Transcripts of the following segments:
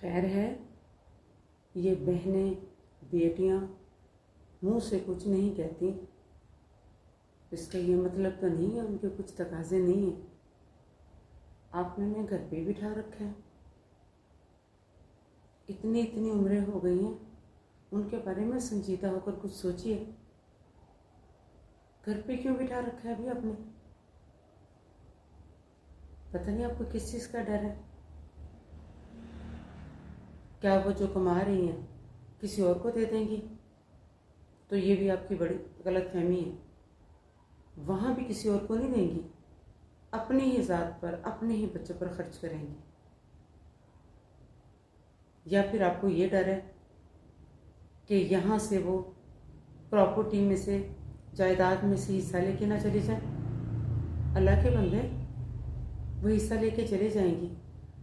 خیر ہے، یہ بہنیں بیٹیاں منہ سے کچھ نہیں کہتی، اس کا یہ مطلب تو نہیں ہے ان کے کچھ تقاضے نہیں ہیں۔ آپ نے انہیں گھر پہ بٹھا رکھا ہے، اتنی عمریں ہو گئی ہیں، ان کے بارے میں سنجیدہ ہو کر کچھ سوچیے۔ گھر پہ کیوں بٹھا رکھا ہے ابھی آپ نے؟ پتہ نہیں آپ کو کس چیز کا ڈر ہے؟ کیا وہ جو کما رہی ہیں کسی اور کو دے دیں گی؟ تو یہ بھی آپ کی بڑی غلط فہمی ہے۔ وہاں بھی کسی اور کو نہیں دیں گی، اپنی ہی ذات پر، اپنے ہی بچوں پر خرچ کریں گی۔ یا پھر آپ کو یہ ڈر ہے کہ یہاں سے وہ پراپرٹی میں سے، جائیداد میں سے حصہ لے کے نہ چلی جائیں؟ اللہ کے بندے، وہ حصہ لے کے چلے جائیں گی،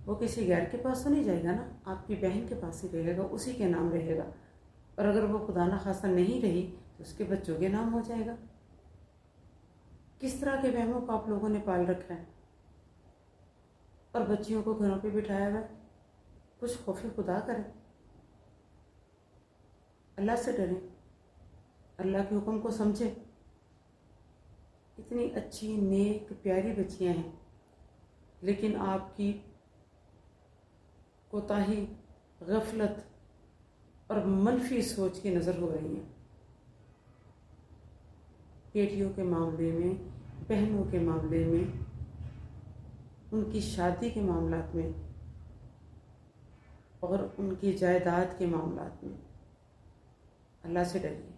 وہ کسی غیر کے پاس تو نہیں جائے گا نا، آپ کی بہن کے پاس ہی رہے گا، اسی کے نام رہے گا۔ اور اگر وہ خدا نخواستہ نہیں رہی تو اس کے بچوں کے نام ہو جائے گا۔ کس طرح کے وہموں کو آپ لوگوں نے پال رکھا ہے اور بچیوں کو گھروں پہ بٹھایا ہوا ہے؟ کچھ خوف خدا کریں، اللہ سے ڈریں، اللہ کے حکم کو سمجھیں۔ اتنی اچھی نیک پیاری بچیاں ہیں، لیکن آپ کی کوتاہی، غفلت اور منفی سوچ کی نظر ہو رہی ہیں۔ بیٹیوں کے معاملے میں، بہنوں کے معاملے میں، ان کی شادی کے معاملات میں اور ان کی جائیداد کے معاملات میں اللہ سے ڈریے۔